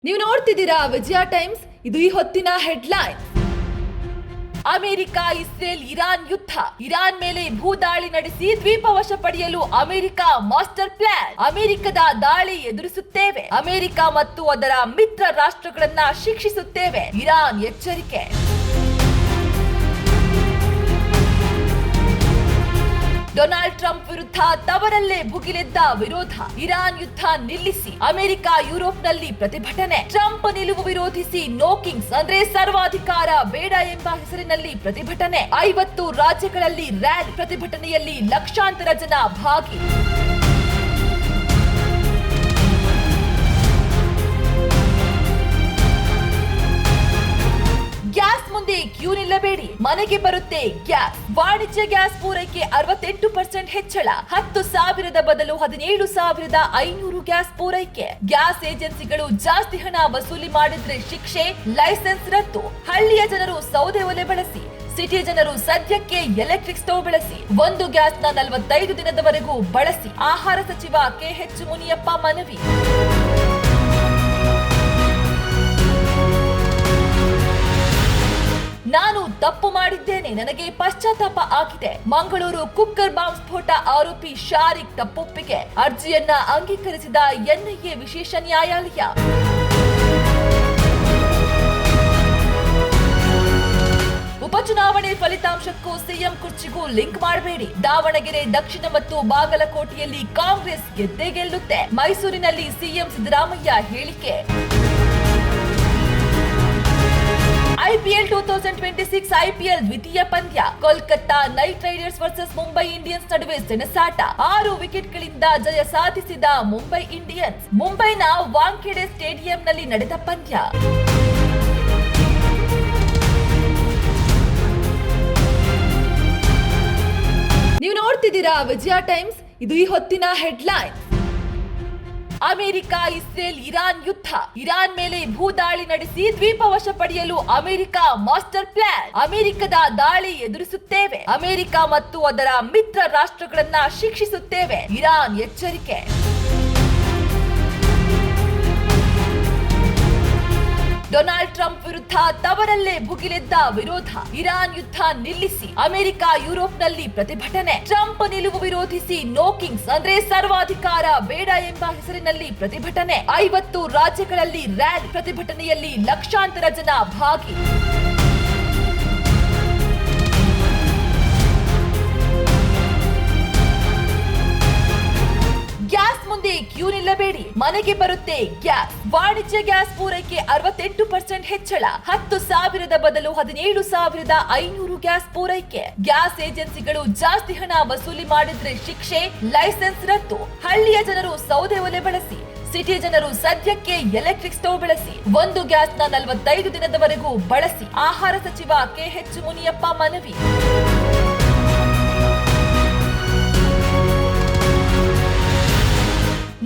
ನೀವು ನೋಡ್ತಿದ್ದೀರಾ ವಿಜಯ ಟೈಮ್ಸ್. ಇದು ಈ ಹೊತ್ತಿನ ಹೆಡ್ಲೈನ್. ಅಮೆರಿಕ ಇಸ್ರೇಲ್ ಇರಾನ್ ಯುದ್ಧ. ಇರಾನ್ ಮೇಲೆ ಭೂದಾಳಿ ನಡೆಸಿ ದ್ವೀಪ ವಶ ಪಡೆಯಲು ಅಮೆರಿಕ ಮಾಸ್ಟರ್ ಪ್ಲಾನ್. ಅಮೆರಿಕದ ದಾಳಿ ಎದುರಿಸುತ್ತೇವೆ. ಅಮೆರಿಕ ಮತ್ತು ಅದರ ಮಿತ್ರ ರಾಷ್ಟ್ರಗಳನ್ನ ಶಿಕ್ಷಿಸುತ್ತೇವೆ. ಇರಾನ್ ಎಚ್ಚರಿಕೆ. ಡೊನಾಲ್ಡ್ ಟ್ರಂಪ್ ವಿರುದ್ಧ ತವರಲ್ಲೇ ಭುಗಿಲೆದ್ದ ವಿರೋಧ. ಇರಾನ್ ಯುದ್ಧ ನಿಲ್ಲಿಸಿ. ಅಮೆರಿಕ ಯುರೋಪ್ನಲ್ಲಿ ಪ್ರತಿಭಟನೆ. ಟ್ರಂಪ್ ನಿಲುವು ವಿರೋಧಿಸಿ ನೋ ಕಿಂಗ್ಸ್ ಅಂದ್ರೆ ಸರ್ವಾಧಿಕಾರ ಬೇಡ ಎಂಬ ಹೆಸರಿನಲ್ಲಿ ಪ್ರತಿಭಟನೆ. 50 ರಾಜ್ಯಗಳಲ್ಲಿ ರ್ಯಾಲಿ. ಪ್ರತಿಭಟನೆಯಲ್ಲಿ ಲಕ್ಷಾಂತರ ಜನ ಭಾಗಿ. ಗ್ಯಾಸ್ ಮುಂದೆ ಕ್ಯೂ ನಿಲ್ಲಬೇಡಿ, ಮನೆಗೆ ಬರುತ್ತೆ ಗ್ಯಾಸ್. ವಾಣಿಜ್ಯ ಗ್ಯಾಸ್ ಪೂರೈಕೆ 68% ಹೆಚ್ಚಳ. 10,000 ಬದಲು 17,500 ಗ್ಯಾಸ್ ಪೂರೈಕೆ. ಗ್ಯಾಸ್ ಏಜೆನ್ಸಿಗಳು ಜಾಸ್ತಿ ಹಣ ವಸೂಲಿ ಮಾಡಿದ್ರೆ ಶಿಕ್ಷೆ, ಲೈಸೆನ್ಸ್ ರದ್ದು. ಹಳ್ಳಿಯ ಜನರು ಸೌದೆ ಒಲೆ ಬಳಸಿ. ಸಿಟಿ ಜನರು ಸದ್ಯಕ್ಕೆ ಎಲೆಕ್ಟ್ರಿಕ್ ಸ್ಟವ್ ಬಳಸಿ. ಒಂದು ಗ್ಯಾಸ್ನ 45 ದಿನದವರೆಗೂ ಬಳಸಿ. ಆಹಾರ ಸಚಿವ KH ಮುನಿಯಪ್ಪ ಮನವಿ. ನಾನು ತಪ್ಪು ಮಾಡಿದ್ದೇನೆ, ನನಗೆ ಪಶ್ಚಾತ್ತಾಪ ಆಗಿದೆ. ಮಂಗಳೂರು ಕುಕ್ಕರ್ ಬಾಂಬ್ ಸ್ಫೋಟ ಆರೋಪಿ ಶಾರಿಕ್ ತಪ್ಪೊಪ್ಪಿಗೆ. ಅರ್ಜಿಯನ್ನ ಅಂಗೀಕರಿಸಿದ NIA ವಿಶೇಷ ನ್ಯಾಯಾಲಯ. ಉಪಚುನಾವಣೆ ಫಲಿತಾಂಶಕ್ಕೂ ಸಿಎಂ ಕುರ್ಚಿಗೂ ಲಿಂಕ್ ಮಾಡಬೇಡಿ. ದಾವಣಗೆರೆ, ದಕ್ಷಿಣ ಮತ್ತು ಬಾಗಲಕೋಟೆಯಲ್ಲಿ ಕಾಂಗ್ರೆಸ್ ಗೆದ್ದೇ ಗೆಲ್ಲುತ್ತೆ. ಮೈಸೂರಿನಲ್ಲಿ ಸಿಎಂ ಸಿದ್ದರಾಮಯ್ಯ ಹೇಳಿಕೆ. IPL 2026 IPL ದ್ವಿತೀಯ ಪಂದ್ಯ. Kolkata night Riders versus Mumbai Indians ನಡುವೆ ಸೆಣಸಾಟ. 6 ವಿಕೆಟ್ಗಳಿಂದ ಜಯ ಸಾಧಿಸಿದ ಮುಂಬೈ ಇಂಡಿಯನ್ಸ್. ಮುಂಬೈನ ವಾಂಖೆಡೆ ಸ್ಟೇಡಿಯಂನಲ್ಲಿ ನಡೆದ ಪಂದ್ಯ. ನೀವು ನೋಡ್ತಿದ್ದೀರಾ ವಿಜಯ ಟೈಮ್ಸ್. ಇದು ಈ ಹೊತ್ತಿನ ಹೆಡ್ಲೈನ್. ಅಮೆರಿಕ ಇಸ್ರೇಲ್ ಇರಾನ್ ಯುದ್ಧ. ಇರಾನ್ ಮೇಲೆ ಭೂದಾಳಿ ನಡೆಸಿ ದ್ವೀಪ ವಶ ಪಡೆಯಲು ಅಮೆರಿಕ ಮಾಸ್ಟರ್ ಪ್ಲಾನ್. ಅಮೆರಿಕದ ದಾಳಿ ಎದುರಿಸುತ್ತೇವೆ. ಅಮೆರಿಕ ಮತ್ತು ಅದರ ಮಿತ್ರ ರಾಷ್ಟ್ರಗಳನ್ನ ಶಿಕ್ಷಿಸುತ್ತೇವೆ. ಇರಾನ್ ಎಚ್ಚರಿಕೆ. ಡೊನಾಲ್ಡ್ ಟ್ರಂಪ್ ವಿರುದ್ಧ ತವರಲ್ಲೇ ಭುಗಿಲೆದ್ದ ವಿರೋಧ. ಇರಾನ್ ಯುದ್ಧ ನಿಲ್ಲಿಸಿ. ಅಮೆರಿಕ ಯುರೋಪ್ನಲ್ಲಿ ಪ್ರತಿಭಟನೆ. ಟ್ರಂಪ್ ನಿಲುವು ವಿರೋಧಿಸಿ ನೋ ಕಿಂಗ್ಸ್ ಅಂದ್ರೆ ಸರ್ವಾಧಿಕಾರ ಬೇಡ ಎಂಬ ಹೆಸರಿನಲ್ಲಿ ಪ್ರತಿಭಟನೆ. 50 ರಾಜ್ಯಗಳಲ್ಲಿ ರ್ಯಾಲಿ. ಪ್ರತಿಭಟನೆಯಲ್ಲಿ ಲಕ್ಷಾಂತರ ಜನ ಭಾಗಿ. ಗ್ಯಾಸ್ ಮುಂದೆ ಕ್ಯೂ ನಿಲ್ಲಬೇಡಿ, ಮನೆಗೆ ಬರುತ್ತೆ ಗ್ಯಾಸ್. ವಾಣಿಜ್ಯ ಗ್ಯಾಸ್ ಪೂರೈಕೆ 68% ಹೆಚ್ಚಳ. 10,000 ಬದಲು 17,500 ಗ್ಯಾಸ್ ಪೂರೈಕೆ. ಗ್ಯಾಸ್ ಏಜೆನ್ಸಿಗಳು ಜಾಸ್ತಿ ಹಣ ವಸೂಲಿ ಮಾಡಿದ್ರೆ ಶಿಕ್ಷೆ, ಲೈಸೆನ್ಸ್ ರದ್ದು. ಹಳ್ಳಿಯ ಜನರು ಸೌದೆ ಒಲೆ ಬಳಸಿ. ಸಿಟಿ ಜನರು ಸದ್ಯಕ್ಕೆ ಎಲೆಕ್ಟ್ರಿಕ್ ಸ್ಟವ್ ಬಳಸಿ. ಒಂದು ಗ್ಯಾಸ್ನ 45 ದಿನದವರೆಗೂ ಬಳಸಿ. ಆಹಾರ ಸಚಿವ KH ಮುನಿಯಪ್ಪ ಮನವಿ.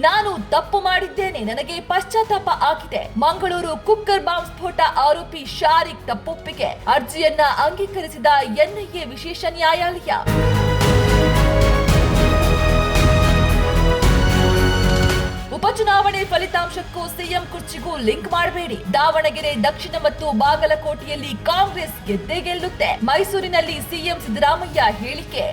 ನಾನು ತಪ್ಪು ಮಾಡಿದ್ದೇನೆ, ನನಗೆ ಪಶ್ಚಾತ್ತಾಪ ಆಗಿದೆ. ಮಂಗಳೂರು ಕುಕ್ಕರ್ ಬಾಂಬ್ ಸ್ಫೋಟ ಆರೋಪಿ ಶಾರಿಕ್ ತಪ್ಪೊಪ್ಪಿಗೆ. ಅರ್ಜಿಯನ್ನ ಅಂಗೀಕರಿಸಿದ NIA ವಿಶೇಷ ನ್ಯಾಯಾಲಯ. ಉಪಚುನಾವಣೆ ಫಲಿತಾಂಶಕ್ಕೂ ಸಿಎಂ ಕುರ್ಚಿಗೂ ಲಿಂಕ್ ಮಾಡಬೇಡಿ. ದಾವಣಗೆರೆ, ದಕ್ಷಿಣ ಮತ್ತು ಬಾಗಲಕೋಟೆಯಲ್ಲಿ ಕಾಂಗ್ರೆಸ್ ಗೆದ್ದೇ ಗೆಲ್ಲುತ್ತೆ. ಮೈಸೂರಿನಲ್ಲಿ ಸಿಎಂ ಸಿದ್ದರಾಮಯ್ಯ ಹೇಳಿಕೆ.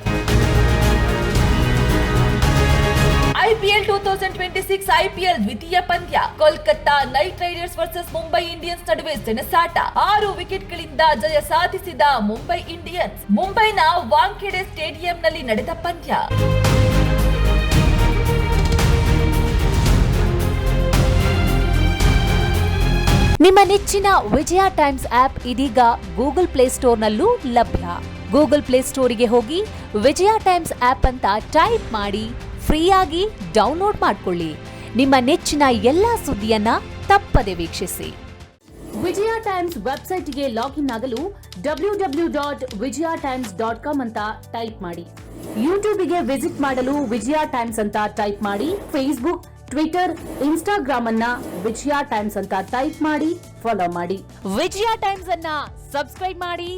IPL 2026 IPL ದ್ವಿತೀಯ ಪಂದ್ಯ. Kolkata night Riders versus Mumbai Indians ನಡುವೆ ಸೆಣಸಾಟ. 6 ವಿಕೆಟ್ಗಳಿಂದ ಜಯ ಸಾಧಿಸಿದ ಮುಂಬೈ ಇಂಡಿಯನ್ಸ್. ಮುಂಬೈನ ವಾಂಖೆಡೆ ಸ್ಟೇಡಿಯಂನಲ್ಲಿ ನಡೆದ ಪಂದ್ಯ. ನಿಮ್ಮ ನೆಚ್ಚಿನ ವಿಜಯ ಟೈಮ್ಸ್ ಆಪ್ ಇದೀಗ ಗೂಗಲ್ ಪ್ಲೇಸ್ಟೋರ್ನಲ್ಲೂ ಲಭ್ಯ. ಗೂಗಲ್ ಪ್ಲೇಸ್ಟೋರಿಗೆ ಹೋಗಿ ವಿಜಯ ಟೈಮ್ಸ್ ಆಪ್ ಅಂತ ಟೈಪ್ ಮಾಡಿ ಫ್ರೀಯಾಗಿ ಡೌನ್ಲೋಡ್ ಮಾಡಿಕೊಳ್ಳಿ. ನಿಮ್ಮ ನೆಚ್ಚಿನ ಎಲ್ಲಾ ಸುದ್ದಿಯನ್ನ ತಪ್ಪದೆ ವೀಕ್ಷಿಸಿ. ವಿಜಯ ಟೈಮ್ಸ್ ವೆಬ್ಸೈಟ್ಗೆ ಲಾಗಿನ್ ಆಗಲು www.vijayatimes.com ಅಂತ ಟೈಪ್ ಮಾಡಿ. ಯೂಟ್ಯೂಬ್ಗೆ ವಿಸಿಟ್ ಮಾಡಲು ವಿಜಯ ಟೈಮ್ಸ್ ಅಂತ ಟೈಪ್ ಮಾಡಿ. ಫೇಸ್ಬುಕ್, ಟ್ವಿಟರ್, ಇನ್ಸ್ಟಾಗ್ರಾಮ್ ಅನ್ನ ವಿಜಯ ಟೈಮ್ಸ್ ಅಂತ ಟೈಪ್ ಮಾಡಿ ಫಾಲೋ ಮಾಡಿ. ವಿಜಯ ಟೈಮ್ಸ್ ಅನ್ನ ಸಬ್ಸ್ಕ್ರೈಬ್ ಮಾಡಿ,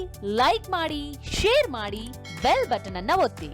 ಲೈಕ್ ಮಾಡಿ, ಶೇರ್ ಮಾಡಿ, ಬೆಲ್ ಬಟನ್ ಅನ್ನ ಒತ್ತಿ.